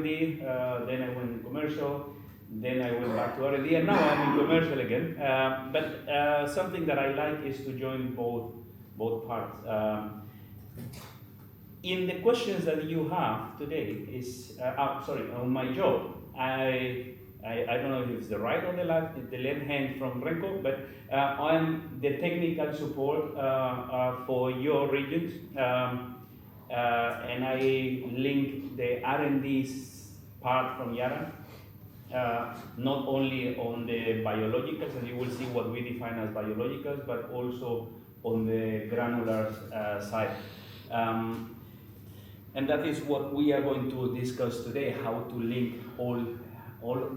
R&D, then I went in commercial, then I went back to R&D, and now I'm in commercial again. But something that I like is to join both parts. In the questions that you have today is, on my job, I don't know if it's the right or the left hand from Renko, but I'm the technical support for your regions, and I link the R&D part from Yara, not only on the biologicals, and you will see what we define as biologicals, but also on the granular side. And that is what we are going to discuss today, how to link all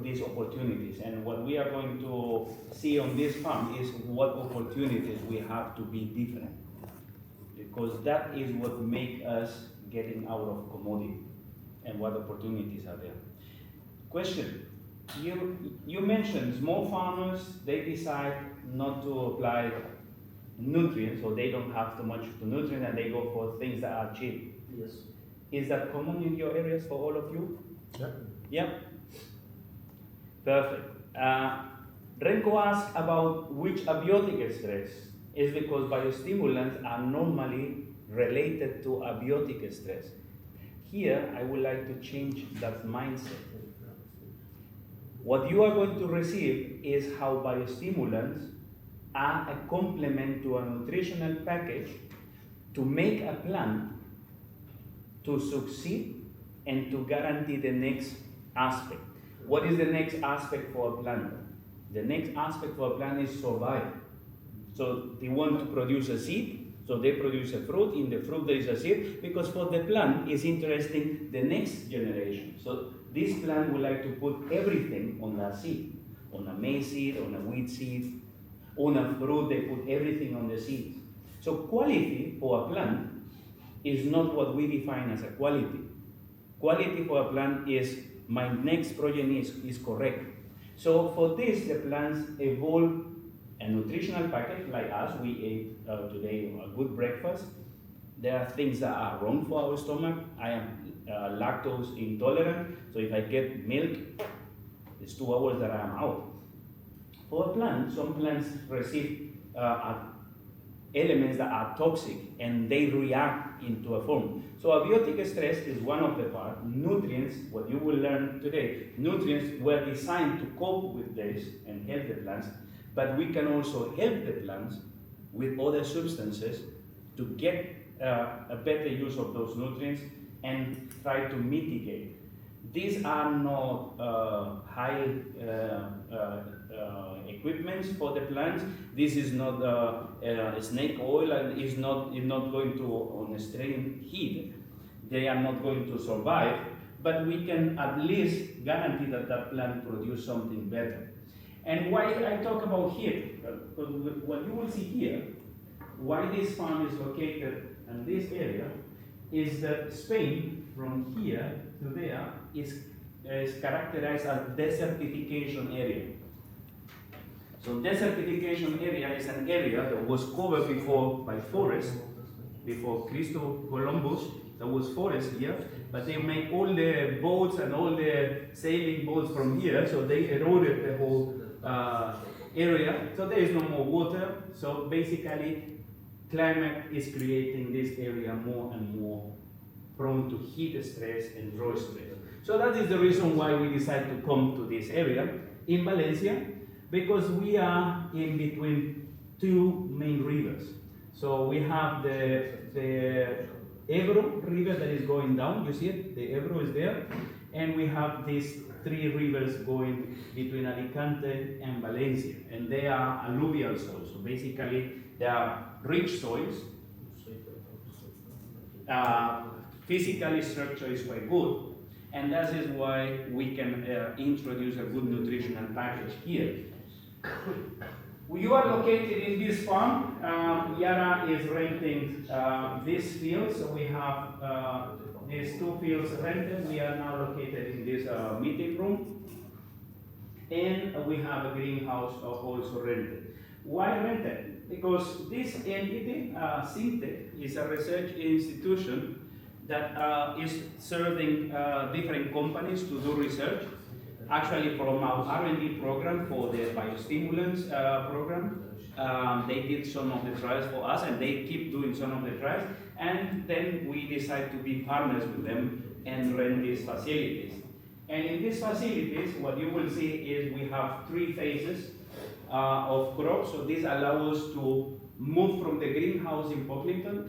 these opportunities. And what we are going to see on this farm is what opportunities we have to be different. Because that is what makes us getting out of commodity and what opportunities are there. Question, you mentioned small farmers, they decide not to apply nutrients, or they don't have too much nutrients and they go for things that are cheap. Yes. Is that common in your areas for all of you? Yeah. Yeah. Perfect. Renko asked about which abiotic stress is because biostimulants are normally related to abiotic stress. Here, I would like to change that mindset. What you are going to receive is how biostimulants are a complement to a nutritional package to make a plant to succeed and to guarantee the next aspect. What is the next aspect for a plant? The next aspect for a plant is survive. So they want to produce a seed, so they produce a fruit. In the fruit there is a seed, because for the plant it's interesting the next generation. So this plant would like to put everything on that seed, on a maize seed, on a wheat seed, on a fruit, they put everything on the seeds. So quality for a plant is not what we define as a quality. Quality for a plant is my next progeny is correct. So for this, the plants evolve a nutritional package like us. We ate today a good breakfast. There are things that are wrong for our stomach. I am lactose intolerant, so if I get milk, it's 2 hours that I am out. For a plant, some plants receive elements that are toxic and they react into a form. So abiotic stress is one of the parts. Nutrients, what you will learn today, nutrients were designed to cope with this and help the plants, but we can also help the plants with other substances to get a better use of those nutrients and try to mitigate. These are not high equipments for the plants. This is not snake oil, and is not going to, on extreme heat, they are not going to survive, but we can at least guarantee that that plant produce something better. And why I talk about heat, because what you will see here, why this farm is located in this area, is that Spain, from here to there, is characterized as desertification area. So desertification area is an area that was covered before by forest, before Christopher Columbus, there was forest here, but they made all the boats and all the sailing boats from here, so they eroded the whole area, so there is no more water. So basically, climate is creating this area more and more prone to heat stress and drought stress. So that is the reason why we decided to come to this area in Valencia, because we are in between two main rivers. So we have the Ebro river that is going down, you see it, the Ebro is there, and we have these three rivers going between Alicante and Valencia, and they are alluvial soils. So basically, they are rich soils. Physically, structure is quite good, and that is why we can introduce a good nutritional package here. You are located in this farm. Yara is renting this field, so we have these two fields rented. We are now located in this meeting room, and we have a greenhouse also rented. Why rented? Because this entity, Sintec, is a research institution that is serving different companies to do research. Actually, from our R&D program for the biostimulants program, they did some of the trials for us, and they keep doing some of the trials. And then we decide to be partners with them and rent these facilities. And in these facilities, what you will see is we have 3 phases of crops. So this allows us to move from the greenhouse in Pocklington.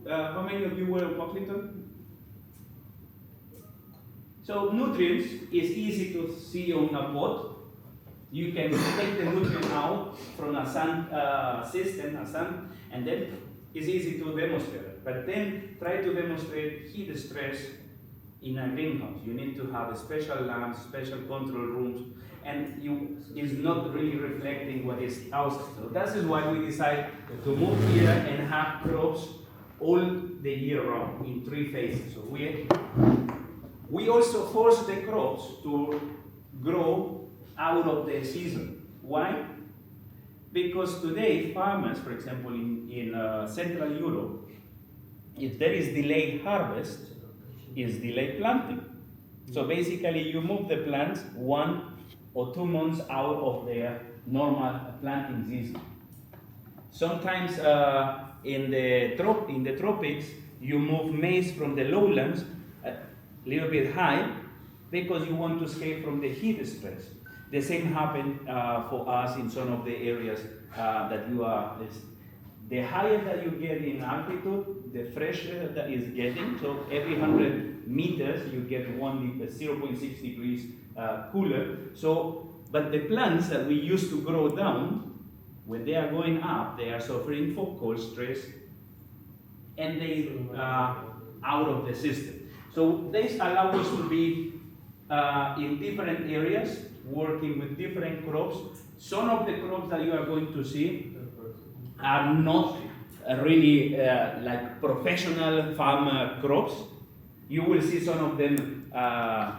How many of you were in Pocklington? So nutrients is easy to see on a pot. You can take the nutrient out from a sand system, and then it's easy to demonstrate. But then try to demonstrate heat stress in a greenhouse. You need to have a special lamps, special control rooms, and it's not really reflecting what is outside. So that is why we decided to move here and have crops all the year round in 3 phases. So we also force the crops to grow out of the season. Why? Because today farmers, for example, in Central Europe, if there is delayed harvest, is delayed planting. So basically you move the plants 1 or 2 months out of their normal planting season. Sometimes in the tropics, you move maize from the lowlands a little bit high because you want to escape from the heat stress. The same happened for us in some of the areas that you are. The higher that you get in altitude, the fresher that is getting. So every 100 meters, you get 0.6 degrees cooler. So, but the plants that we used to grow down, when they are going up, they are suffering for cold stress, and they are out of the system. So this allows us to be in different areas, working with different crops. Some of the crops that you are going to see are not really like professional farm crops. You will see some of them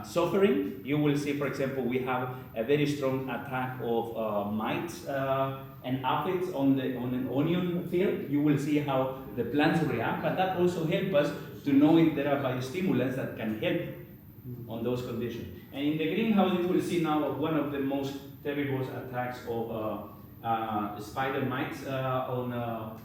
suffering. You will see, for example, we have a very strong attack of mites and aphids on an onion field. You will see how the plants react, but that also helps us to know if there are biostimulants that can help on those conditions. And in the greenhouse, you will see now one of the most terrible attacks of spider mites on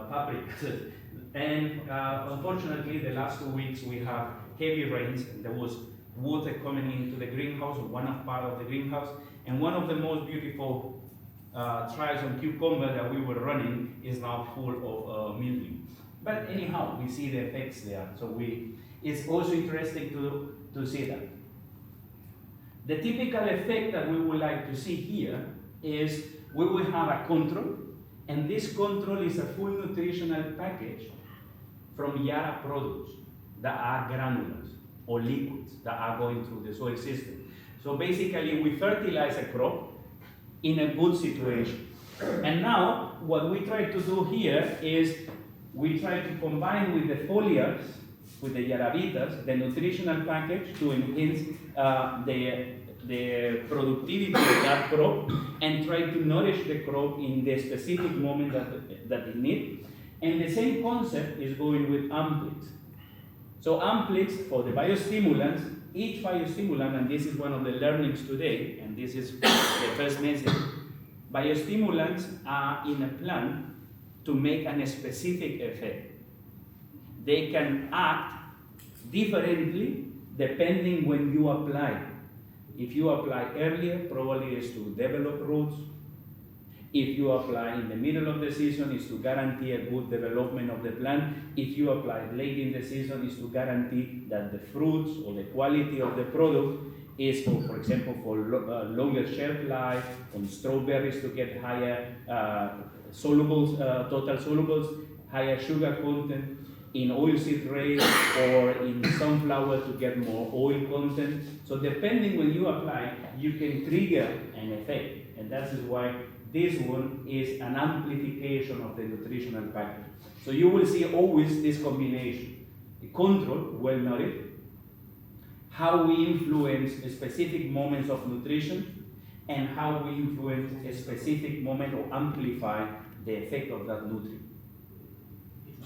paprika. And unfortunately, the last 2 weeks we have heavy rains, and there was water coming into the greenhouse, or one part of the greenhouse. And one of the most beautiful trials on cucumber that we were running is now full of mildew. But anyhow, we see the effects there. So it's also interesting to see that. The typical effect that we would like to see here is we will have a control, and this control is a full nutritional package from Yara products that are granulars or liquids that are going through the soil system. So basically we fertilize a crop in a good situation. And now what we try to do here is we try to combine with the foliars, with the Yaravitas, the nutritional package to enhance the productivity of that crop and try to nourish the crop in the specific moment that it needs. And the same concept is going with Amplix. So Amplix, for the biostimulants, each biostimulant, and this is one of the learnings today, and this is the first message, biostimulants are in a plant to make a specific effect. They can act differently depending when you apply. If you apply earlier, probably is to develop roots. If you apply in the middle of the season, is to guarantee a good development of the plant. If you apply late in the season, is to guarantee that the fruits or the quality of the product is, for example, for longer shelf life, on strawberries to get higher solubles, total solubles, higher sugar content, in oilseed rape or in sunflower to get more oil content. So depending when you apply, you can trigger an effect, and that is why this one is an amplification of the nutritional package. So you will see always this combination, the control, well noted, how we influence specific moments of nutrition, and how we influence a specific moment or amplify the effect of that nutrient.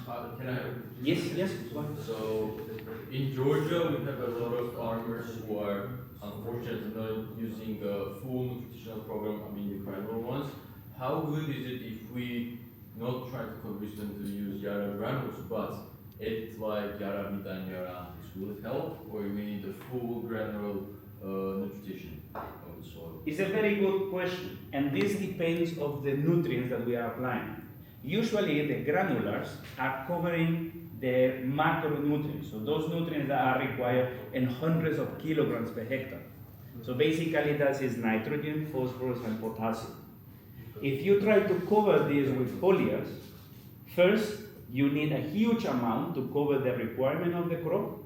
Can I? Yes. So in Georgia, we have a lot of farmers who are unfortunately not using a full nutritional program. I mean, the granular ones. How good is it if we not try to convince them to use Yara granules, but it like Yara Vita and Yara Antis? Will it help, or we need a full granular nutrition of the soil? It's a very good question, and this depends of the nutrients that we are applying. Usually the granulars are covering the macronutrients, so those nutrients that are required in hundreds of kilograms per hectare. So basically that is nitrogen, phosphorus, and potassium. If you try to cover these with foliars, first you need a huge amount to cover the requirement of the crop.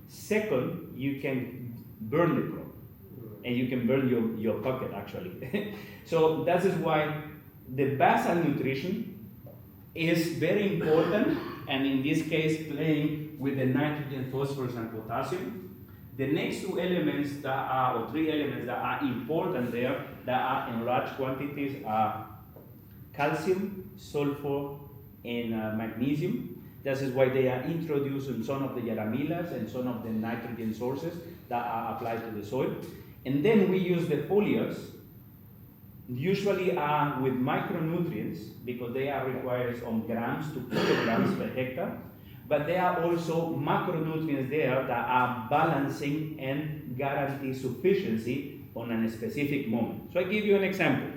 Second, you can burn the crop, and you can burn your pocket actually. So that is why the basal nutrition is very important, and in this case playing with the nitrogen, phosphorus, and potassium. The next two elements that are, or three elements that are important there, that are in large quantities, are calcium, sulfur, and magnesium. This is why they are introduced in some of the yaramilas and some of the nitrogen sources that are applied to the soil. And then we use the foliars, usually are with micronutrients, because they are required on grams to kilograms per hectare, but there are also macronutrients there that are balancing and guarantee sufficiency on a specific moment. So I give you an example.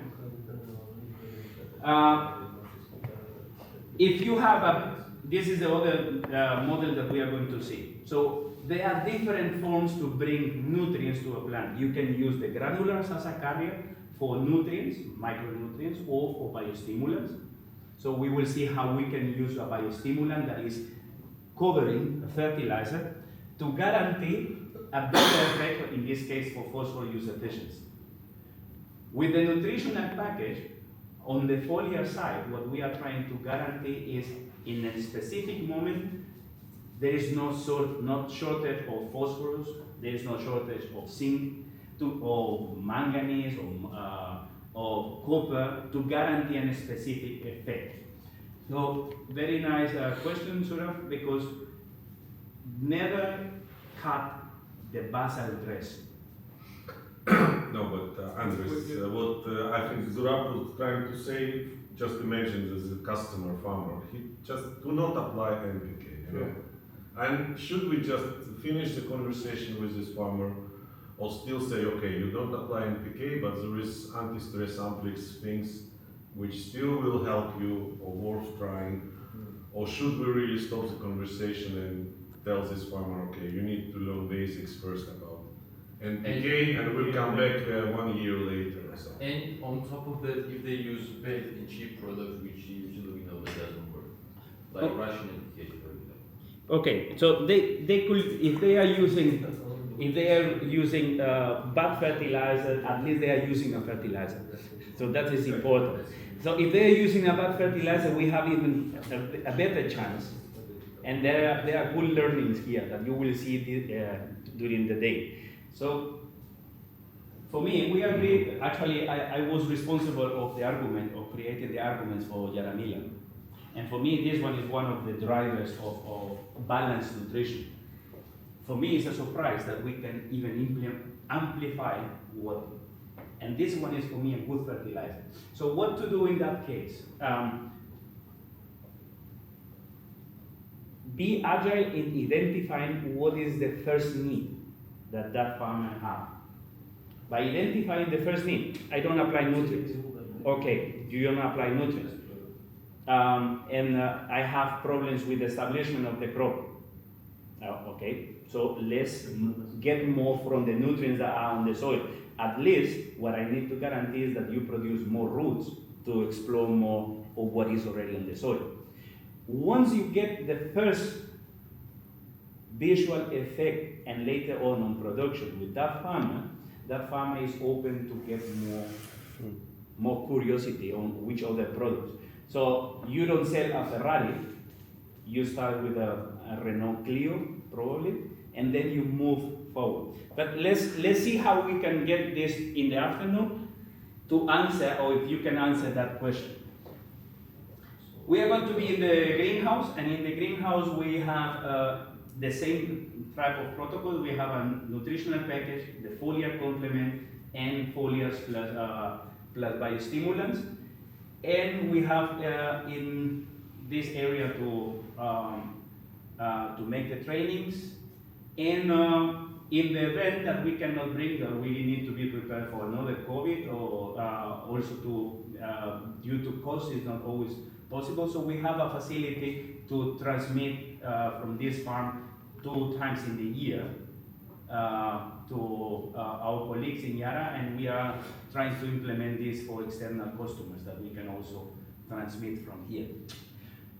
If you have this is the other model that we are going to see. So there are different forms to bring nutrients to a plant. You can use the granulars as a carrier for nutrients, micronutrients, or for biostimulants. So we will see how we can use a biostimulant that is covering a fertilizer to guarantee a better effect, in this case for phosphorus use efficiency. With the nutritional package, on the foliar side, what we are trying to guarantee is in a specific moment, there is no shortage of phosphorus, there is no shortage of zinc, or manganese, or copper, to guarantee a specific effect. So, very nice question, Suraf, because never cut the basal dress. No, but Andres, what I think Zurab was trying to say, just imagine as a customer farmer, he just do not apply NPK. You know? And should we just finish the conversation with this farmer, or still say, okay, you don't apply NPK, but there is anti-stress amplex things which still will help you or worth trying, or should we really stop the conversation and tell this farmer, okay, you need to learn basics first about NPK, and we'll come back 1 year later or something. And on top of that, if they use bad and cheap products, which usually we know that doesn't work, like Russian NPK, for example. Okay, so they could, if they are using bad fertilizer, at least they are using a fertilizer. So that is important. So if they are using a bad fertilizer, we have even a better chance. And there are good learnings here that you will see during the day. So for me, we agreed, actually I was responsible of the argument, of creating the arguments for Yaramila. And for me, this one is one of the drivers of balanced nutrition. For me, it's a surprise that we can even amplify water. And this one is, for me, a good fertilizer. So what to do in that case? Be agile in identifying what is the first need that farmer has. By identifying the first need, I don't apply nutrients. Okay, you don't apply nutrients. I have problems with the establishment of the crop. Okay, so let's get more from the nutrients that are on the soil. At least what I need to guarantee is that you produce more roots to explore more of what is already on the soil. Once you get the first visual effect and later on production with that farmer is open to get more curiosity on which other products. So you don't sell a Ferrari, you start with a Renault Clio probably, and then you move forward. But let's see how we can get this in the afternoon to answer, or if you can answer that question. we are going to be in the greenhouse, and in the greenhouse we have the same type of protocol. We have a nutritional package, the foliar complement, and foliars plus biostimulants. And we have in this area to make the trainings. And in the event that we cannot bring, that we need to be prepared for another COVID, or also due to cost, is not always possible. So we have a facility to transmit from this farm 2 times in the year to our colleagues in Yara, and we are trying to implement this for external customers that we can also transmit from here.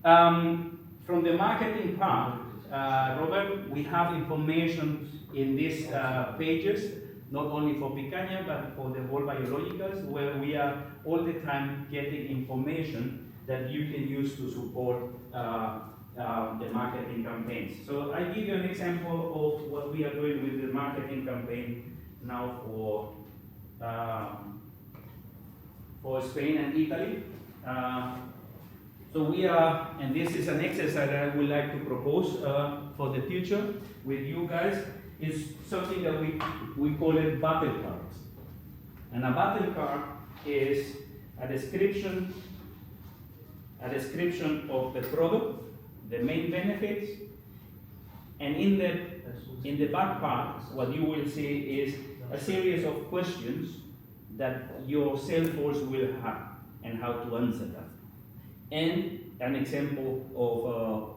From the marketing part, Robert, we have information in these pages, not only for picanha, but for the whole biologicals, where we are all the time getting information that you can use to support the marketing campaigns. So I give you an example of what we are doing with the marketing campaign now for Spain and Italy. So we are, and this is an exercise that I would like to propose for the future with you guys, is something that we call it battle cards. And a battle card is a description of the product, the main benefits, and in the back part, what you will see is a series of questions that your sales force will have and how to answer that, and an example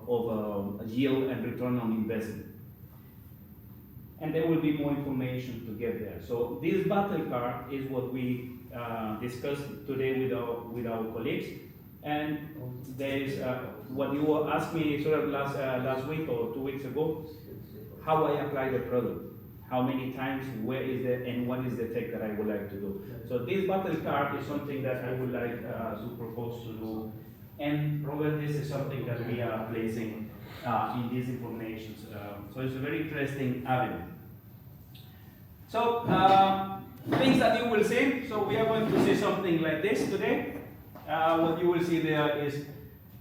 of a yield and return on investment. And there will be more information to get there. So this battle card is what we discussed today with our colleagues. And there is what you asked me sort of last week or 2 weeks ago, how I apply the product, how many times, where is the, and what is the effect that I would like to do. So this battle card is something that I would like to propose to do. And probably this is something that we are placing in these information. So it's a very interesting avenue. So things that you will see. So we are going to see something like this today. What you will see there is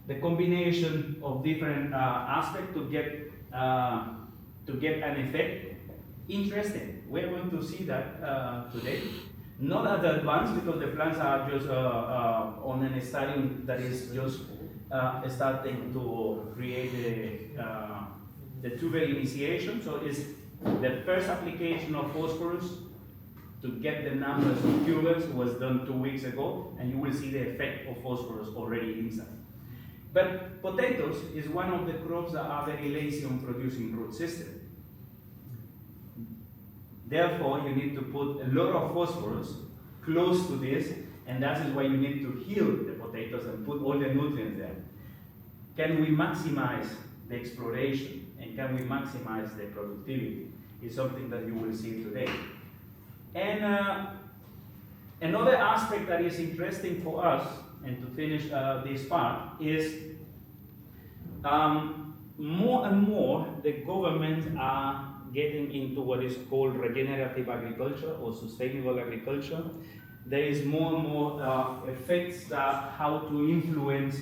the combination of different aspects to get an effect. Interesting. We're going to see that today. Not at advanced, because the plants are just on a stadium that is just starting to create the tuber initiation. So it's the first application of phosphorus to get the numbers of tubers was done 2 weeks ago, and you will see the effect of phosphorus already inside. But potatoes is one of the crops that are very lazy on producing root system. Therefore, you need to put a lot of phosphorus close to this, and that is why you need to heal the potatoes and put all the nutrients there. Can we maximize the exploration, and can we maximize the productivity? Is something that you will see today. And another aspect that is interesting for us, and to finish this part, is more and more the governments are getting into what is called regenerative agriculture or sustainable agriculture. There is more and more effects that how to influence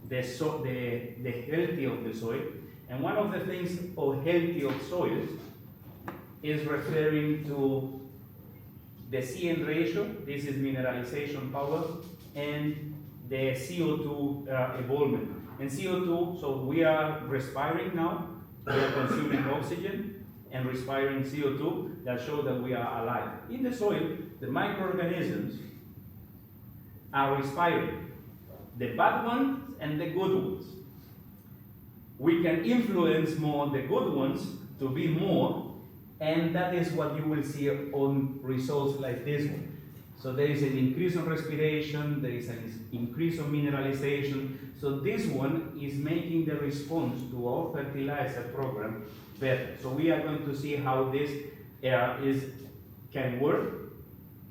the healthy of the soil. And one of the things for healthy of soils is referring to the CN ratio, this is mineralization power, and the CO2 evolvement. And CO2, so we are respiring now, we are consuming oxygen and respiring CO2 that show that we are alive. In the soil, the microorganisms are respiring, the bad ones and the good ones. We can influence more the good ones to be more, and that is what you will see on results like this one. So there is an increase on respiration, there is an increase on mineralization. So this one is making the response to our fertilizer program better. So we are going to see how this can work,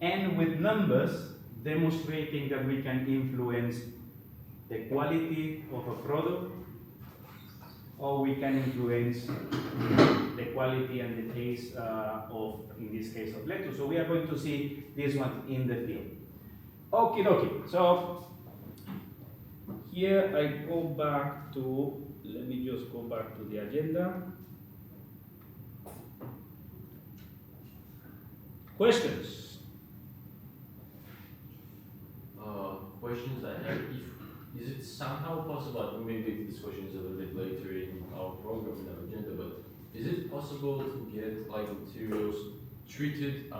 and with numbers demonstrating that we can influence the quality of a product, or we can influence the quality and the taste of, in this case, of lettuce. So we are going to see this one in the field. Okie dokie. So here I go back to, let me just go back to the agenda. Questions? Questions I have, is it somehow possible, maybe this question is a little bit later in our program, in our agenda, but is it possible to get like materials treated,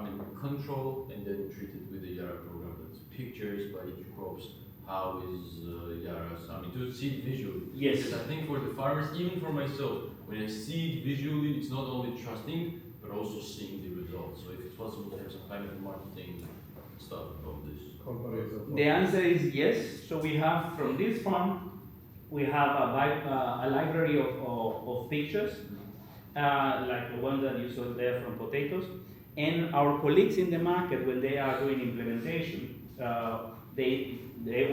control and then treated with the Yara program? That's pictures by each crops. How is Yara, to see it visually? Yes. Because I think for the farmers, even for myself, when I see it visually, it's not only trusting, but also seeing the results. So if it's possible to have some kind of marketing stuff of this. The answer is yes. So we have from this farm, we have a library of pictures, like the one that you saw there from potatoes. And our colleagues in the market, when they are doing implementation, they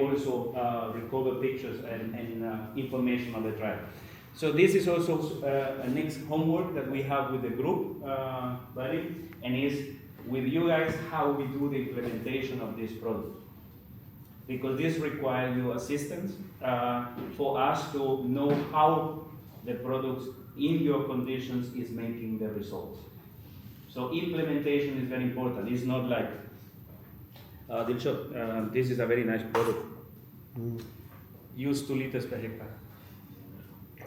also recover pictures and information on the trial. So this is also a next homework that we have with the group, buddy, and is with you guys how we do the implementation of this product. Because this requires your assistance for us to know how the products in your conditions is making the results. So implementation is very important. It's not like, Dilshot, this is a very nice product. Use 2 liters per hectare.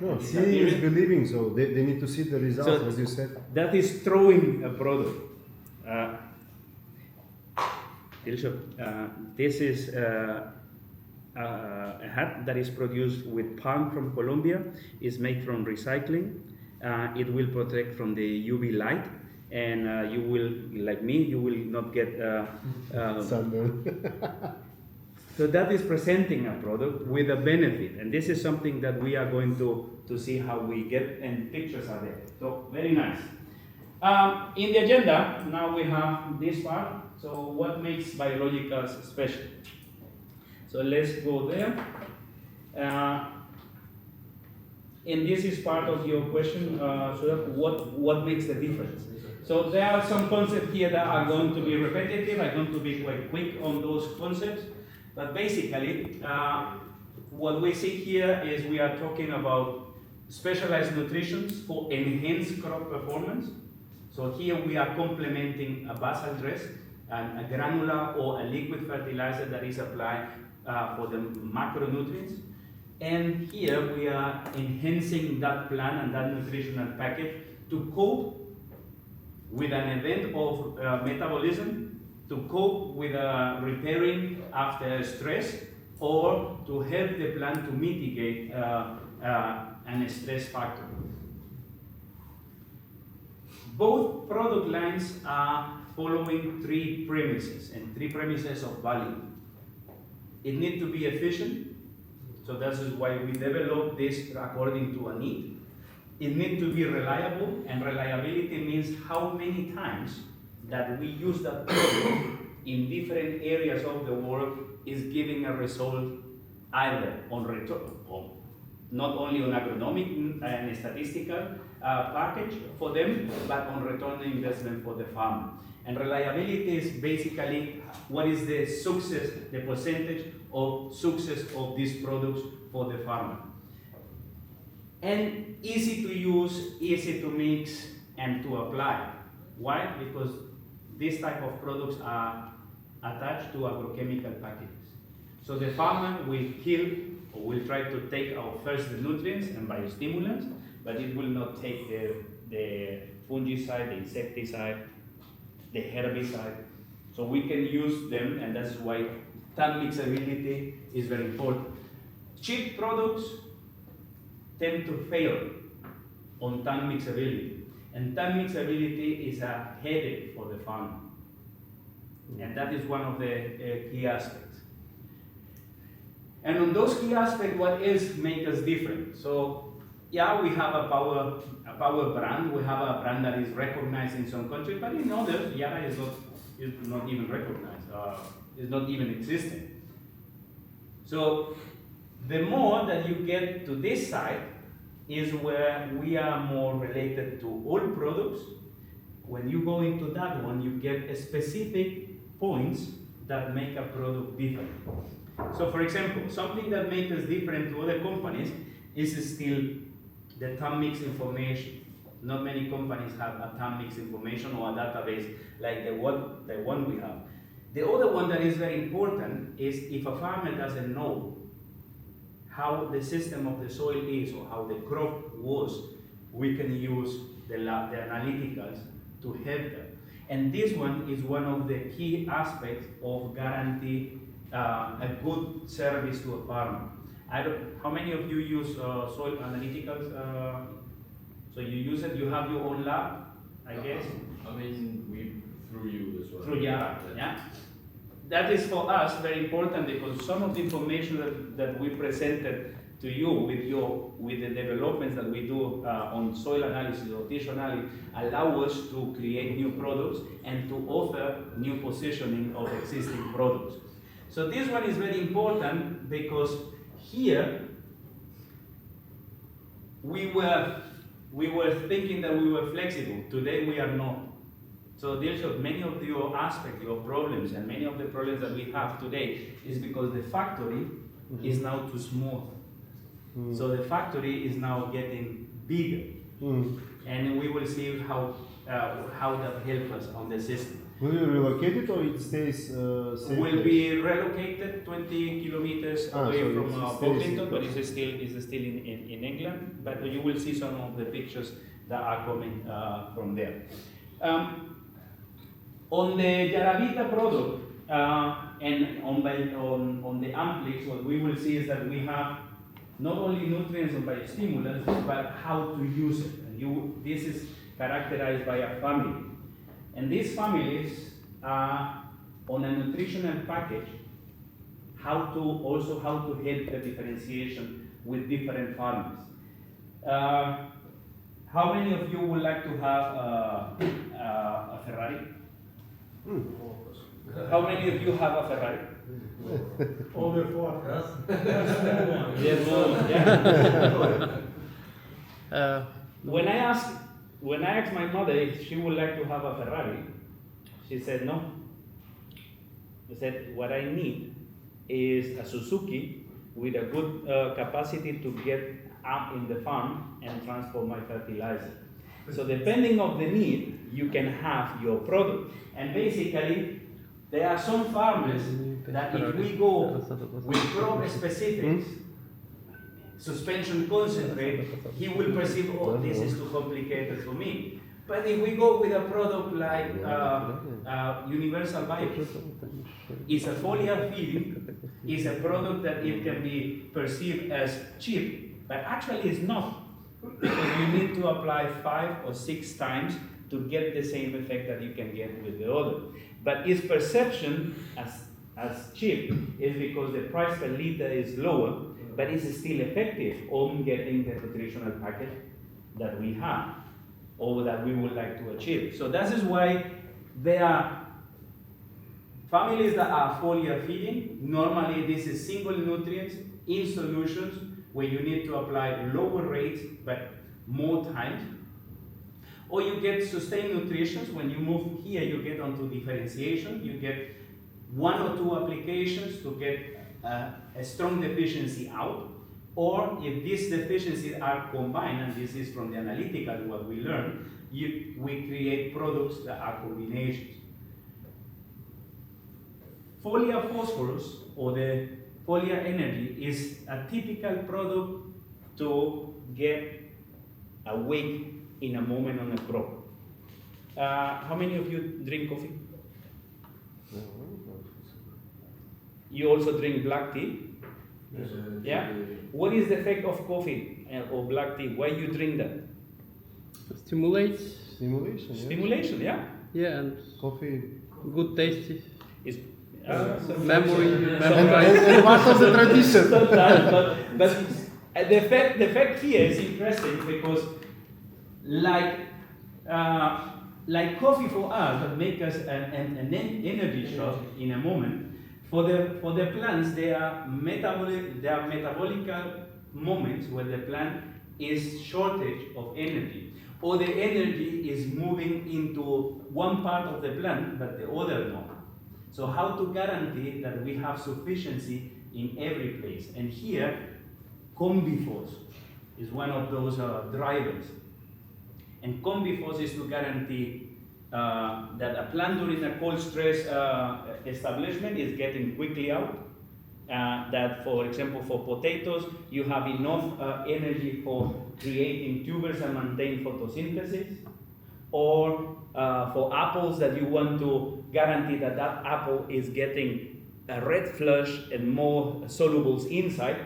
No, seeing is believing, so they need to see the results, So as you said. that is throwing a product. This is a hat that is produced with palm from Colombia. It's made from recycling. It will protect from the UV light, and you will, like me, you will not get Sunburn. So that is presenting a product with a benefit, and this is something that we are going to see how we get, and pictures are there. So very nice. In the agenda, now we have this part. So what makes biologicals special? So let's go there. And this is part of your question, so what makes the difference? So there are some concepts here that are going to be repetitive. I'm going to be quite quick on those concepts. But basically, what we see here is we are talking about specialized nutrition for enhanced crop performance. So here we are complementing a basal dress and a granular or a liquid fertilizer that is applied for the macronutrients. And here we are enhancing that plan and that nutritional package to cope with an event of metabolism, to cope with repairing after stress, or to help the plant to mitigate an stress factor. Both product lines are following 3 premises and 3 premises of value. It needs to be efficient, so that is why we develop this according to a need. It needs to be reliable, and reliability means how many times that we use that product in different areas of the world is giving a result either on return, or not only on agronomic and statistical package for them, but on return on investment for the farmer. And reliability is basically what is the success, the percentage of success of these products for the farmer. And easy to use, easy to mix, and to apply. Why? Because these type of products are attached to agrochemical packages. So the farmer will kill or will try to take out first the nutrients and biostimulants, but it will not take the fungicide, the insecticide, the herbicide. So we can use them, and that's why tan mixability is very important. Cheap products tend to fail on tan mixability, and tan mixability is a headache for the farmer. And that is one of the key aspects. And on those key aspects, what else makes us different? So, yeah, we have a power brand. We have a brand that is recognized in some countries, but in others, Yara is not even recognized. Is not even existing. So, the more that you get to this side is where we are more related to all products. When you go into that one, you get specific points that make a product different. So for example, something that makes us different to other companies is still the time mix information. Not many companies have a time mix information or a database like the one we have. The other one that is very important is if a farmer doesn't know how the system of the soil is or how the crop was, we can use the analyticals to help them. And this one is one of the key aspects of guarantee a good service to a farmer. How many of you use soil analyticals? So you use it, you have your own lab, I guess? I mean, through you as well. Through Yara, yeah? That is for us very important because some of the information that we presented to you with the developments that we do on soil analysis or tissue analysis allow us to create new products and to offer new positioning of existing products. So this one is very important because here we were thinking that we were flexible. Today we are not. So therefore, many of your aspects, your problems, and many of the problems that we have today is because the factory is now too small. So the factory is now getting bigger, and we will see how that helps us on the system. Will you relocate it or it stays same Will place? be relocated 20 kilometers away so from it stays Pocklington, in but it's still in England. But you will see some of the pictures that are coming from there. On the Yaravita product and on the Amplix, what we will see is that we have not only nutrients and biostimulants, but how to use it. And this is characterized by a family. And these families are on a nutritional package, how to help the differentiation with different farmers. How many of you would like to have a Ferrari? How many of you have a Ferrari? Over 4. Yes, yeah. When I asked my mother if she would like to have a Ferrari, she said no. I said, what I need is a Suzuki with a good capacity to get out in the farm and transport my fertilizer. So depending on the need, you can have your product. And basically, there are some farmers that if we go with crop specifics, suspension concentrate, he will perceive, oh, this is too complicated for me. But if we go with a product like Universal Bio, it's a foliar feeding, it's a product that it can be perceived as cheap, but actually it's not. Because you need to apply 5 or 6 times to get the same effect that you can get with the other. But its perception as cheap is because the price per liter is lower, but it's still effective on getting the nutritional package that we have or that we would like to achieve. So that is why there are families that are foliar feeding. Normally this is single nutrients in solutions where you need to apply lower rates but more times. Or you get sustained nutrition. When you move here, you get onto differentiation. You get 1 or 2 applications to get a strong deficiency out. Or if these deficiencies are combined, and this is from the analytical what we learned, we create products that are combinations. Foliar phosphorus, or the foliar energy, is a typical product to get awake in a moment on a crop. How many of you drink coffee? You also drink black tea? Yeah? What is the effect of coffee or black tea? Why you drink that? Stimulates. Stimulation, yeah. Stimulation, yeah? Yeah, and Coffee. good tasty. It's, Memory. And part of the tradition. Sometimes, but the fact here is interesting because like coffee for us that make us an energy shot in a moment, for the plants there are metabolic moments where the plant is shortage of energy, or the energy is moving into one part of the plant but the other not. So how to guarantee that we have sufficiency in every place. And here, combifos is one of those drivers. And combifos is to guarantee that a plant during a cold stress establishment is getting quickly out. That, for example, for potatoes, you have enough energy for creating tubers and maintain photosynthesis. Or for apples, that you want to guarantee that that apple is getting a red flush and more solubles inside,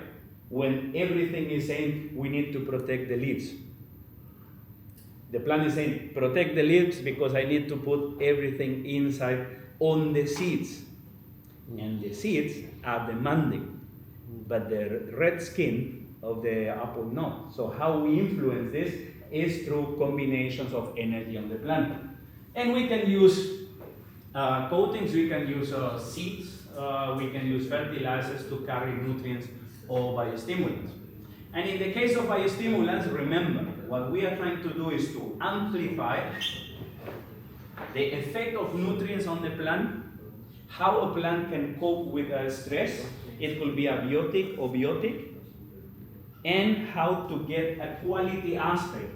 when everything is saying we need to protect the leaves. The plant is saying protect the leaves because I need to put everything inside on the seeds. And the seeds are demanding, but the red skin of the apple not. So how we influence this is through combinations of energy on the plant. And we can use coatings, we can use seeds, we can use fertilizers to carry nutrients or biostimulants. And in the case of biostimulants, remember, what we are trying to do is to amplify the effect of nutrients on the plant, how a plant can cope with stress. It could be abiotic or biotic, and how to get a quality aspect.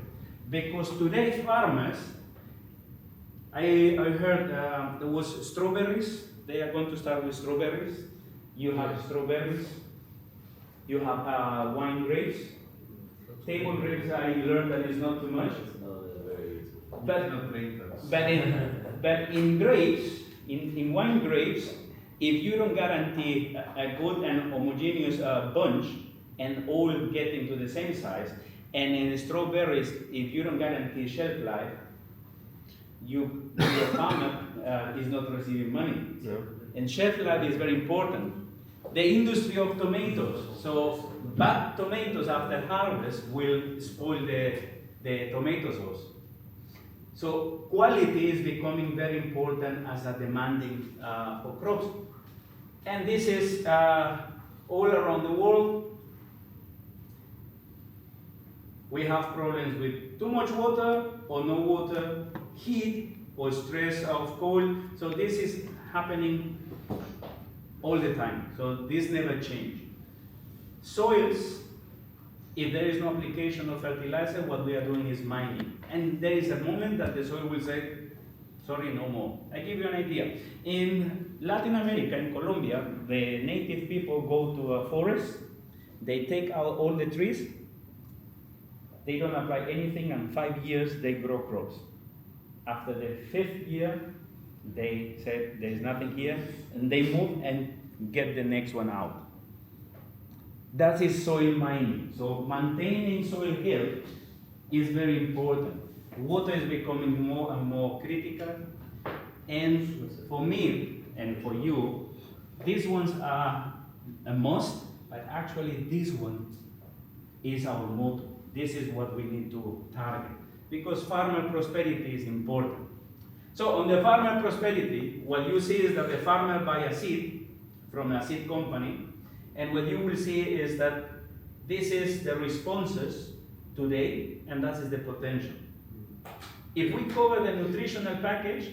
Because today farmers, I heard there was strawberries. They are going to start with strawberries. You have strawberries. You have wine grapes. Table grapes, I learned that is not too much. But in grapes, in wine grapes, if you don't guarantee a good and homogeneous bunch and all get into the same size, and in strawberries, if you don't guarantee shelf life, your farmer is not receiving money. Yeah. And shelf life is very important. The industry of tomatoes. So bad tomatoes after harvest will spoil the tomato sauce. So quality is becoming very important as a demanding for crops. And this is all around the world. We have problems with too much water or no water, heat or stress of cold. So this is happening all the time. So this never changes. Soils, if there is no application of fertilizer, what we are doing is mining. And there is a moment that the soil will say, sorry, no more. I give you an idea. In Latin America, in Colombia, the native people go to a forest, they take out all the trees, they don't apply anything, and 5 years they grow crops. After the 5th year, they say there's nothing here, and they move and get the next one out. That is soil mining. So maintaining soil health is very important. Water is becoming more and more critical, and for me and for you, these ones are a must, but actually this one is our motto. This is what we need to target, because farmer prosperity is important. So on the farmer prosperity, what you see is that the farmer buys a seed from a seed company, and what you will see is that this is the responses today, and that is the potential. If we cover the nutritional package,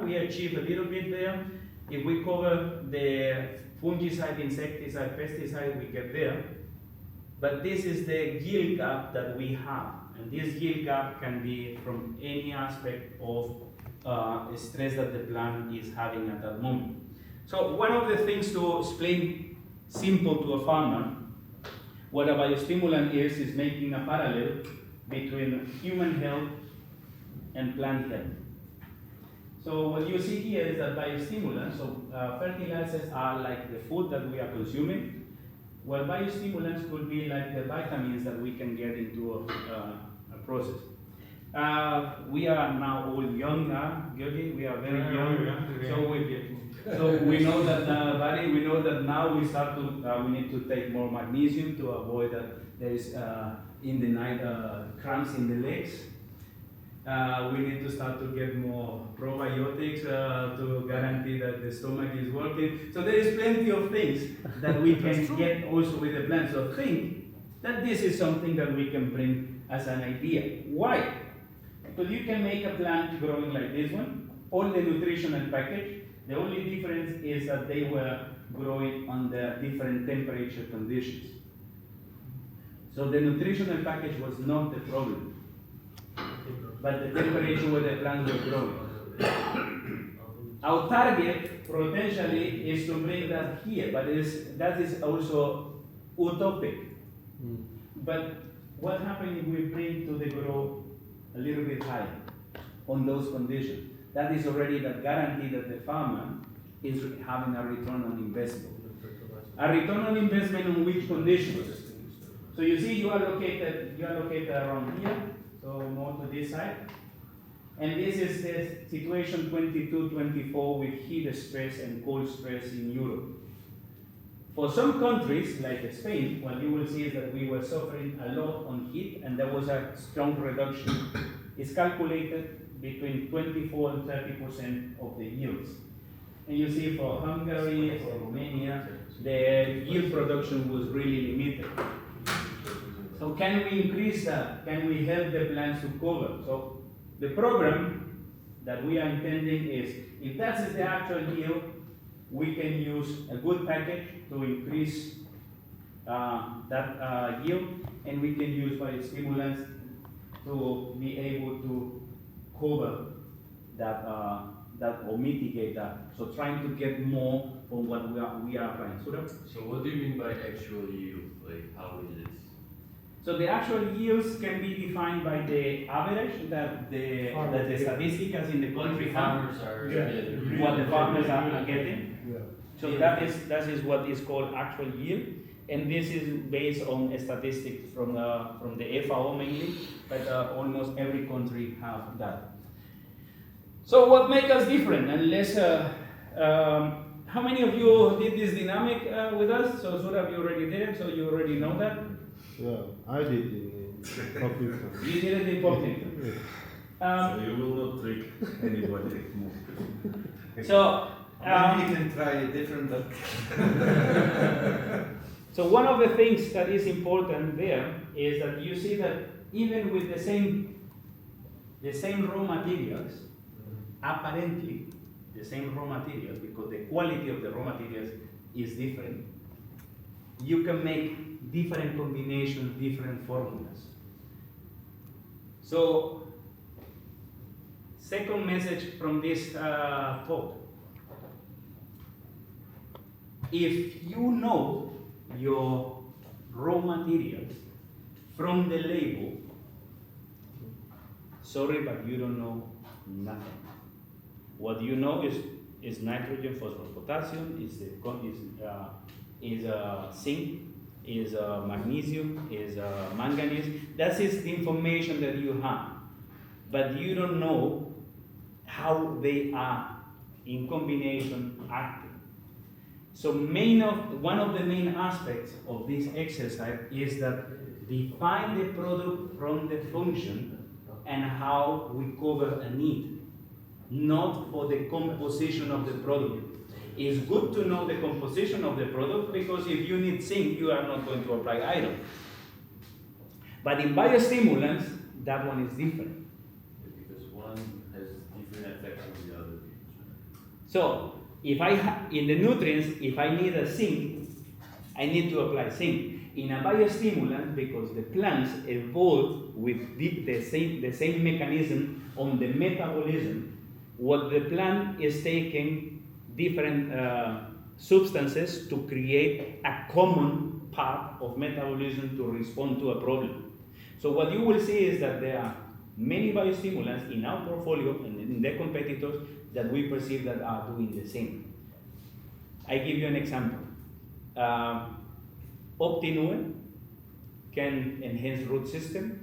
we achieve a little bit there. If we cover the fungicide, insecticide, pesticide, we get there. But this is the yield gap that we have, and this yield gap can be from any aspect of stress that the plant is having at that moment. So one of the things to explain simple to a farmer, what a biostimulant is making a parallel between human health and plant health. So what you see here is that biostimulants, so fertilizers are like the food that we are consuming, while biostimulants could be like the vitamins that we can get into a process. We are now all young, Georgi, we are very young, so we know that we know that now we start to we need to take more magnesium to avoid that there is in the night cramps in the legs. We need to start to get more probiotics to guarantee that the stomach is working. So there is plenty of things that we can get also with the plant. So think that this is something that we can bring as an idea. Why? Because you can make a plant growing like this one, all the nutritional package. The only difference is that they were growing under different temperature conditions. So the nutritional package was not the problem, but the temperature where the plants were growing. Our target potentially is to bring that here, but that is also utopic. But what happens if we bring to the grow a little bit higher on those conditions? That is already the guarantee that the farmer is having a return on investment. A return on investment on which conditions? So you see you are located around here, so more to this side. And this is the situation 22-24 with heat stress and cold stress in Europe. For some countries, like Spain, what you will see is that we were suffering a lot on heat and there was a strong reduction. It's calculated between 24 and 30% of the yields. And you see for Hungary, for Romania, the yield production was really limited. So can we increase that? Can we help the plants to cover? So the program that we are intending is, if that is the actual yield, we can use a good package to increase that yield, and we can use biostimulants to be able to cover that, or mitigate that. So trying to get more from what we are applying. So what do you mean by actual yield? Like, how is it? So the actual yields can be defined by the average that the statistics in the country have, Farmers are what the farmers are getting. Yeah. So that is what is called actual yield, and this is based on statistics from the FAO mainly, but almost every country have that. So what makes us different? And let's, how many of you did this dynamic with us? So Surab, you already did it, so you already know that. Yeah, I did in Population. You did it in Population. So you will not trick anybody. So. Maybe you can try a different. So one of the things that is important there is that you see that even with the same raw materials, apparently the same raw materials, because the quality of the raw materials is different, you can make different combinations, different formulas. So, second message from this talk. If you know your raw materials from the label, sorry, but you don't know nothing. What you know is nitrogen, phosphorus, potassium, is zinc, is magnesium, is manganese. That is the information that you have, but you don't know how they are in combination acting. So one of the main aspects of this exercise is that define the product from the function and how we cover a need, not for the composition of the product. It's good to know the composition of the product because if you need zinc, you are not going to apply iron. But in biostimulants, that one is different. Because one has different effects on the other. So, if in the nutrients, if I need a zinc, I need to apply zinc. In a biostimulant, because the plants evolve with the same mechanism on the metabolism, what the plant is taking different substances to create a common part of metabolism to respond to a problem. So what you will see is that there are many biostimulants in our portfolio and in the competitors that we perceive that are doing the same. I give you an example. Optinue can enhance root system.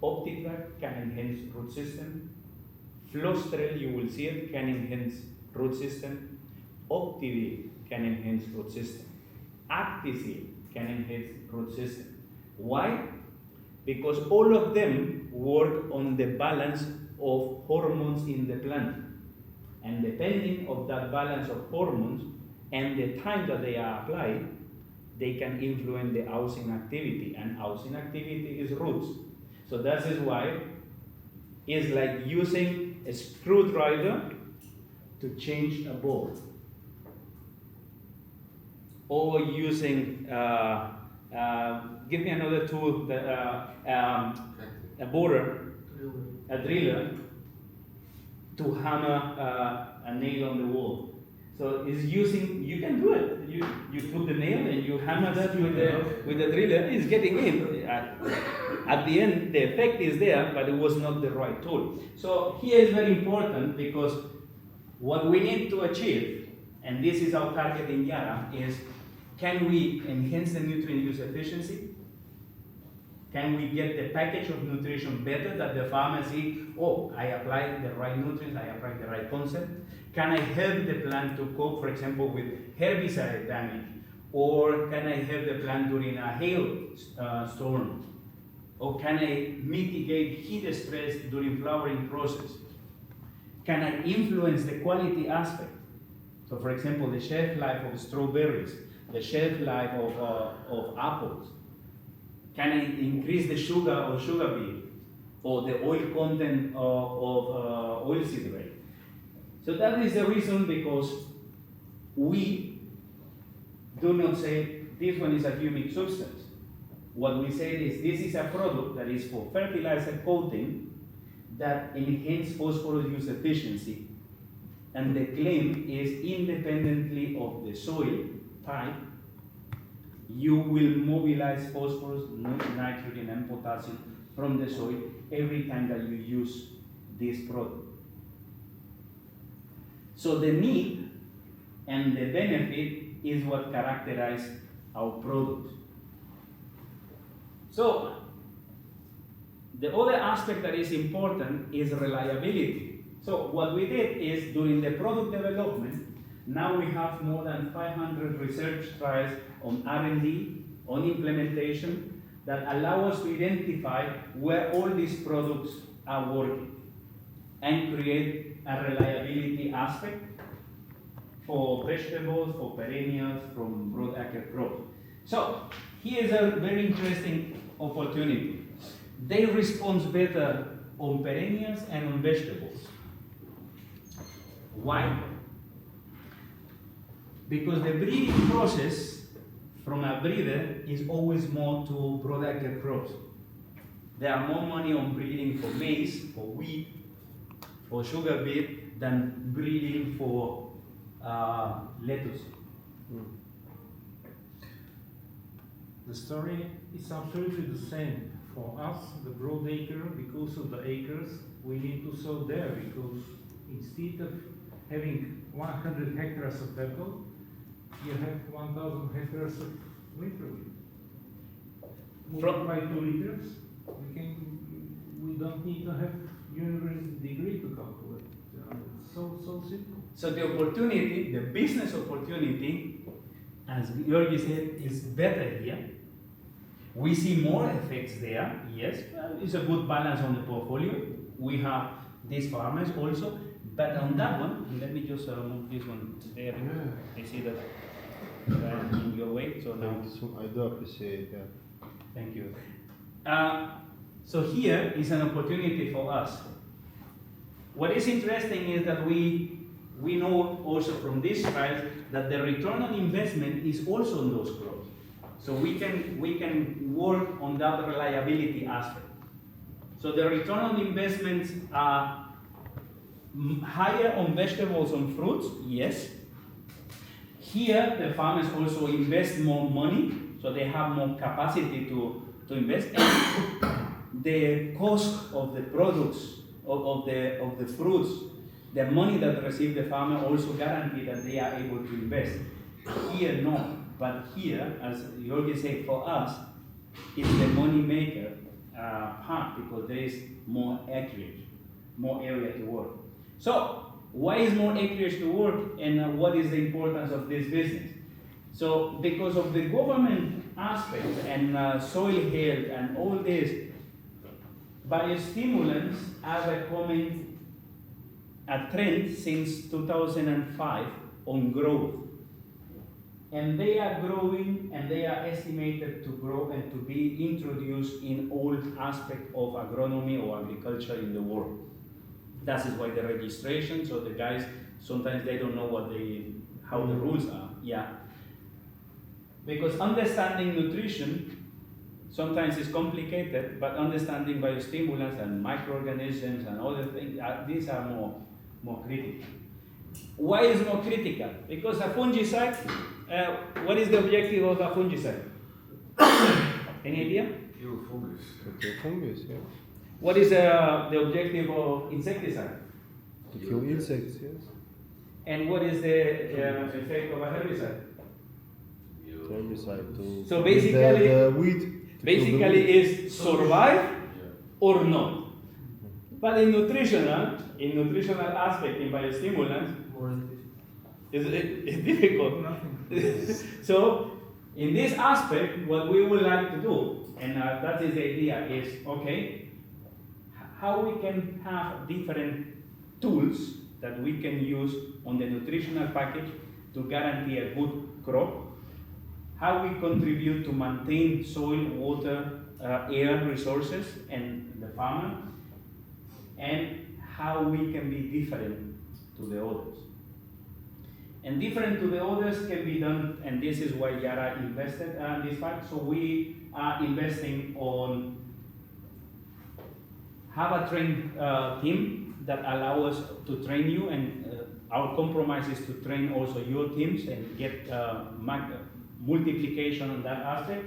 Optitrac can enhance root system. Flostrel, you will see it, can enhance root system. Optivir can enhance root system. Acticil can enhance root system. Why? Because all of them work on the balance of hormones in the plant. And depending on that balance of hormones and the time that they are applied, they can influence the housing activity. And housing activity is roots. So that is why it's like using a screwdriver to change a bolt, or using, give me another tool, a borer, a driller, to hammer a nail on the wall. So it's using, you can do it. You put the nail and you hammer that with the driller, it's getting in. At the end, the effect is there, but it was not the right tool. So here is very important, because what we need to achieve, and this is our target in Yara, is can we enhance the nutrient use efficiency? Can we get the package of nutrition better, that the farmer see, oh, I applied the right nutrients, I applied the right concept? Can I help the plant to cope, for example, with herbicide damage? Or can I help the plant during a hail storm? Or can I mitigate heat stress during flowering process? Can I influence the quality aspect? So for example, the shelf life of strawberries, the shelf life of apples. Can I increase the sugar or sugar beet, or the oil content of oilseed rape? So that is the reason, because we do not say this one is a humic substance. What we say is this is a product that is for fertilizer coating that enhances phosphorus use efficiency, and the claim is independently of the soil type, you will mobilize phosphorus, nitrogen, and potassium from the soil every time that you use this product. So the need and the benefit is what characterize our product. So the other aspect that is important is reliability. So what we did is, during the product development, now we have more than 500 research trials on R&D, on implementation, that allow us to identify where all these products are working and create a reliability aspect for vegetables, for perennials, from broadacre crops. So here's a very interesting opportunity. They respond better on perennials and on vegetables. Why? Because the breeding process from a breeder is always more to broadacre crops. There are more money on breeding for maize, for wheat, for sugar beet than breeding for lettuce. The story is absolutely the same. For us, the broadacre, because of the acres, we need to sow there, because instead of having 100 hectares of apple, you have 1,000 hectares of winter wheat. Multiply 2 liters, we don't need to have university degree to calculate. It's so simple. So the opportunity, the business opportunity, as Georgi said, is better here. We see more effects there, yes. It's a good balance on the portfolio. We have these farmers also, but on that one, let me just move this one there. I see that in your way, so now. I do appreciate that. Thank you. So here is an opportunity for us. What is interesting is that we know also from these trials that the return on investment is also on those crops. So we can work on that reliability aspect. So the return on investments are higher on vegetables and fruits, yes. Here the farmers also invest more money, so they have more capacity to invest. And the cost of the products, of the fruits, the money that receive the farmer also guarantee that they are able to invest. Here, no. But here, as Georgi said, for us, it's the money maker part, because there is more acreage, more area to work. So, why is more acreage to work, and what is the importance of this business? So, because of the government aspect and soil health and all this, biostimulants are becoming a trend since 2005 on growth. And they are growing, and they are estimated to grow and to be introduced in all aspects of agronomy or agriculture in the world. That is why the registration, so the guys, sometimes they don't know how the rules are, yeah. Because understanding nutrition sometimes is complicated, but understanding biostimulants and microorganisms and other things, these are more critical. Why is more critical? Because a fungicide, what is the objective of a fungicide? Any idea? Kill fungus. To kill fungus, yeah. What is the objective of insecticide? To kill insects, yes. And what is the effect of a herbicide? Herbicide to So kill basically- the weed. To kill the Basically weed. is survive or not. But in nutritional aspect, in biostimulants, it's difficult. So in this aspect, what we would like to do, and that is the idea, is okay, how we can have different tools that we can use on the nutritional package to guarantee a good crop, how we contribute to maintain soil, water, air resources and the farmer, and how we can be different to the others. And different to the others can be done, and this is why Yara invested in this fact. So we are investing on have a trained team that allow us to train you, and our compromise is to train also your teams and get multiplication on that aspect.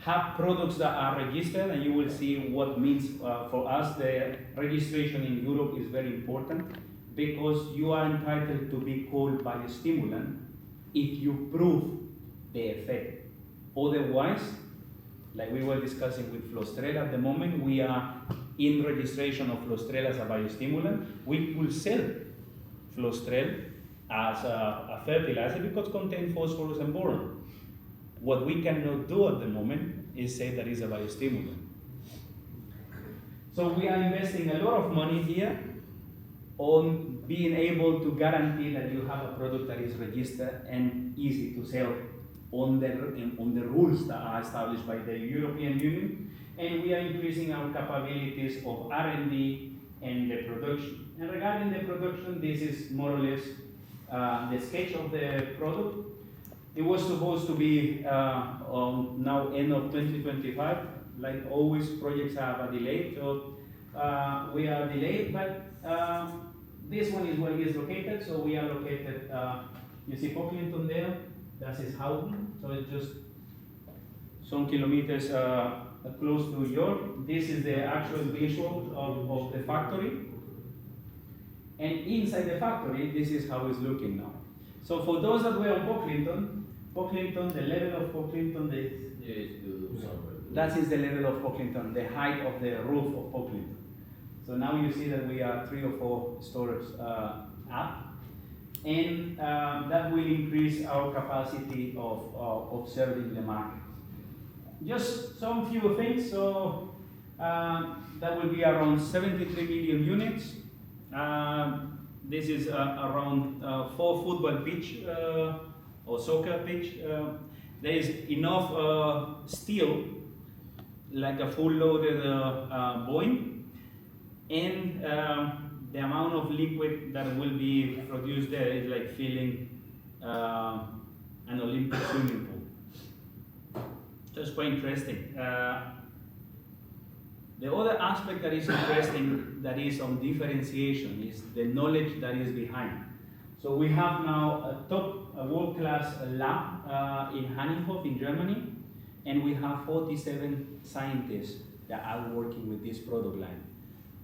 Have products that are registered, and you will see what means for us. The registration in Europe is very important because you are entitled to be called biostimulant if you prove the effect. Otherwise, like we were discussing with Flostrel at the moment, we are in registration of Flostrel as a biostimulant. We will sell Flostrel as a fertilizer because it contains phosphorus and boron. What we cannot do at the moment is say that it's a biostimulant. So we are investing a lot of money here on being able to guarantee that you have a product that is registered and easy to sell on the rules that are established by the European Union. And we are increasing our capabilities of R&D and the production. And regarding the production, this is more or less the sketch of the product. It was supposed to be on now end of 2025. Like always, projects have a delay, so we are delayed. But this one is where it is located. So we are located. You see Pocklington there. That is Houghton. So it's just some kilometers close to York. This is the actual visual of the factory. And inside the factory, this is how it's looking now. So for those that were on Pocklington, the level of Pocklington, that is the level of Pocklington, the height of the roof of Pocklington. So now you see that we are 3 or 4 stories up. And that will increase our capacity of serving the market. Just some few things. So that will be around 73 million units. This is around 4 football pitch or soccer pitch. There is enough steel, like a full loaded Boeing, and the amount of liquid that will be produced there is like filling an Olympic swimming pool. So it's quite interesting. The other aspect that is interesting, that is on differentiation, is the knowledge that is behind. So we have now a world-class lab in Hanninghof in Germany, and we have 47 scientists that are working with this product line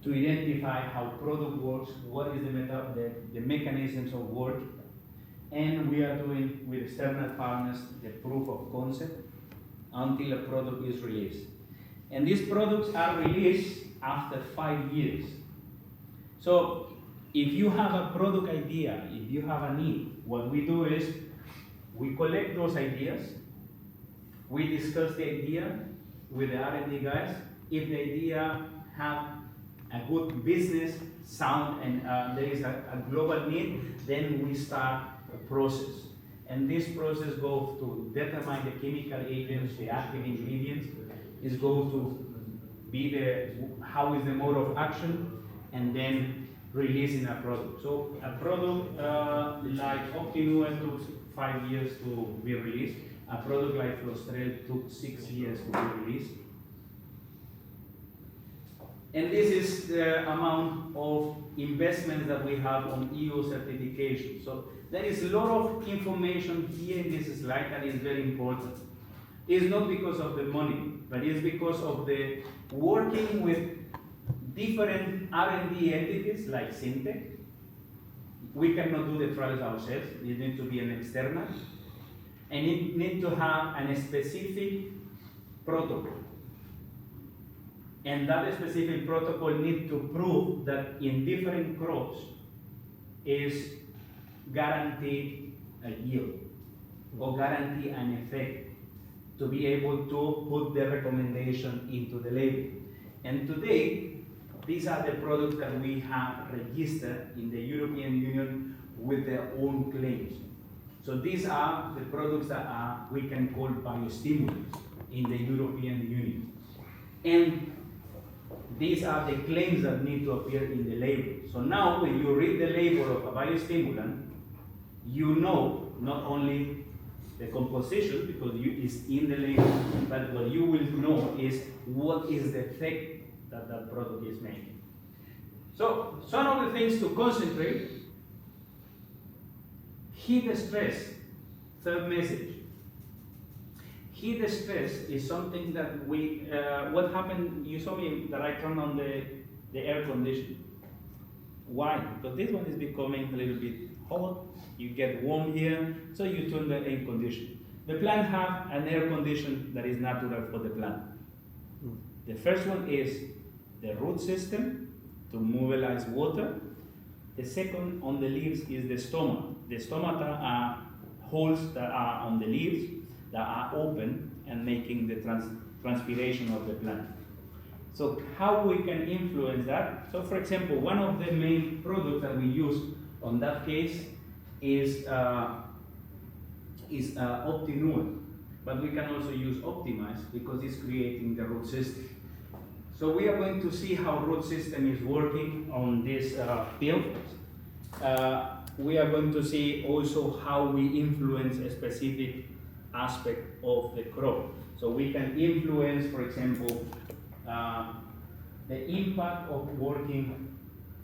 to identify how product works, what is the mechanisms of work, and we are doing with external partners the proof of concept until a product is released. And these products are released after 5 years. So if you have a product idea, if you have a need, what we do is we collect those ideas, we discuss the idea with the R&D guys. If the idea have a good business sound and there is a global need, then we start a process. And this process goes to determine the chemical agents, the active ingredients. It goes to be how is the mode of action, and then releasing a product. So a product like Optinue took 5 years to be released. A product like Flostrel took 6 years to be released. And this is the amount of investments that we have on EU certification. So there is a lot of information here in this slide that is very important. It's not because of the money, but it's because of the working with different R&D entities like Syntec. We cannot do the trials ourselves. It needs to be an external. And it needs to have a specific protocol. And that specific protocol needs to prove that in different crops is guaranteed a yield or guarantee an effect to be able to put the recommendation into the label. And today, these are the products that we have registered in the European Union with their own claims. So these are the products that we can call biostimulants in the European Union. And these are the claims that need to appear in the label. So now when you read the label of a biostimulant, you know not only the composition, because it's in the label, but what you will know is what is the effect that that product is making. So some of the things to concentrate: heat stress, third message. Heat stress is something that we, what happened, you saw me that I turned on the air conditioner. Why? Because this one is becoming a little bit hot, you get warm here, so you turn the air conditioner. The plant have an air conditioner that is natural for the plant. The first one is the root system to mobilize water. The second on the leaves is the stoma. The stomata are holes that are on the leaves that are open and making the transpiration of the plant. So how we can influence that? So for example, one of the main products that we use on that case is Optinue, but we can also use Optimize because it's creating the root system. So we are going to see how root system is working on this field. We are going to see also how we influence a specific aspect of the crop. So we can influence, for example, the impact of working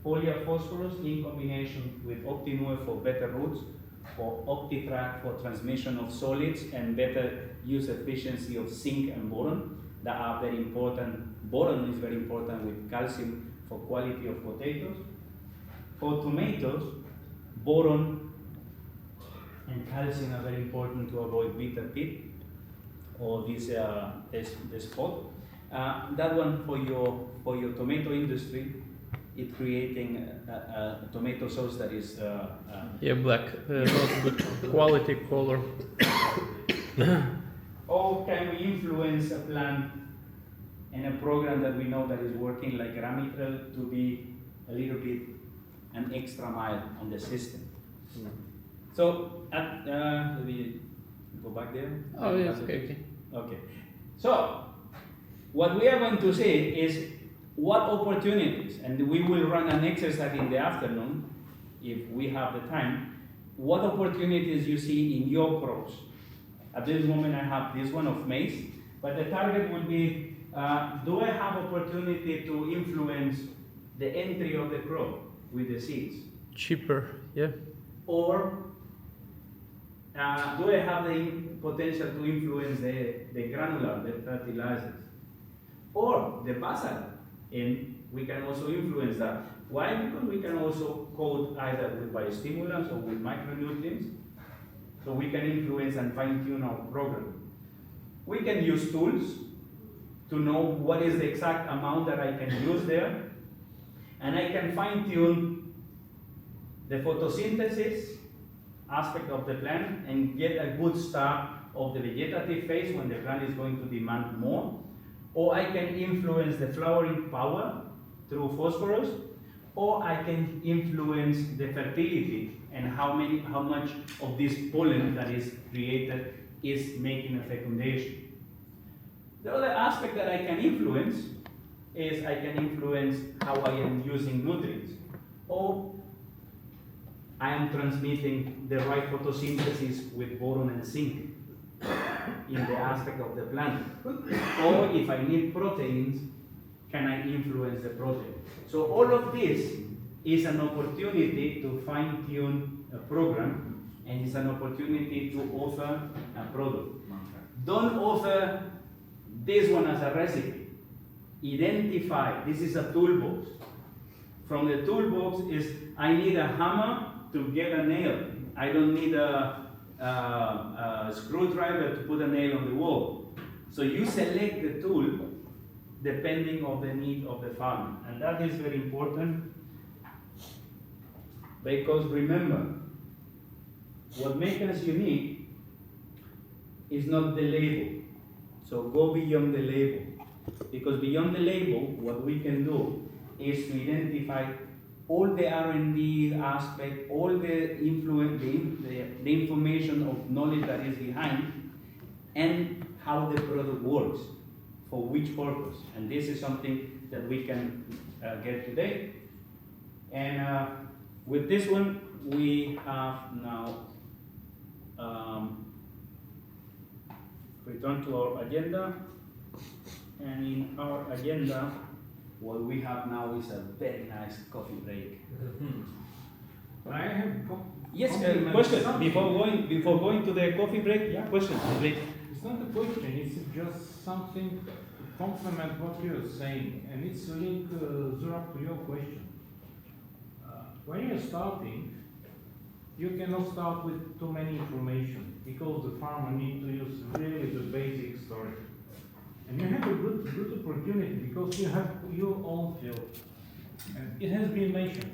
foliar phosphorus in combination with Optinue for better roots, for OptiTrack for transmission of solids and better use efficiency of zinc and boron that are very important. Boron is very important with calcium for quality of potatoes. For tomatoes, boron and calcium are very important to avoid bitter pit or this the spot. That one for your tomato industry, it's creating a tomato sauce that is black, not good quality color. Or can we influence a plant and a program that we know that is working like Ramitrel to be a little bit an extra mile on the system? So, let me go back there. Oh, yes, okay. Okay. So, what we are going to see is what opportunities, and we will run an exercise in the afternoon, if we have the time, what opportunities you see in your crops. At this moment I have this one of maize, but the target will be, do I have opportunity to influence the entry of the crop with the seeds? Cheaper, yeah. Or do I have the potential to influence the granular, the fertilizers? Or the basal, and we can also influence that. Why? Because we can also code either with biostimulants or with micronutrients. So we can influence and fine-tune our program. We can use tools to know what is the exact amount that I can use there. And I can fine-tune the photosynthesis aspect of the plant and get a good start of the vegetative phase when the plant is going to demand more. Or I can influence the flowering power through phosphorus, or I can influence the fertility and how much of this pollen that is created is making a fecundation. The other aspect that I can influence is I can influence how I am using nutrients. or I am transmitting the right photosynthesis with boron and zinc in the aspect of the plant. Or if I need proteins, can I influence the protein? So all of this is an opportunity to fine-tune a program, and it's an opportunity to offer a product. Don't offer this one as a recipe. Identify, this is a toolbox. From the toolbox is, I need a hammer to get a nail. I don't need a screwdriver to put a nail on the wall. So you select the tool depending on the need of the farmer. And that is very important, because remember, what makes us unique is not the label. So go beyond the label. Because beyond the label, what we can do is to identify all the R&D aspect, all the influence, the information of knowledge that is behind, and how the product works, for which purpose. And this is something that we can get today. And with this one, we have now return to our agenda. And in our agenda, what we have now is a very nice coffee break. I have Yes, compliment question. something. Before going to the coffee break, yeah, question, please. It's not a question, it's just something to complement what you're saying, and it's linked, Zurab, to your question. When you're starting, you cannot start with too many information, because the farmer needs to use really the basic storage. And you have a good opportunity, because you have your own field. And it has been mentioned,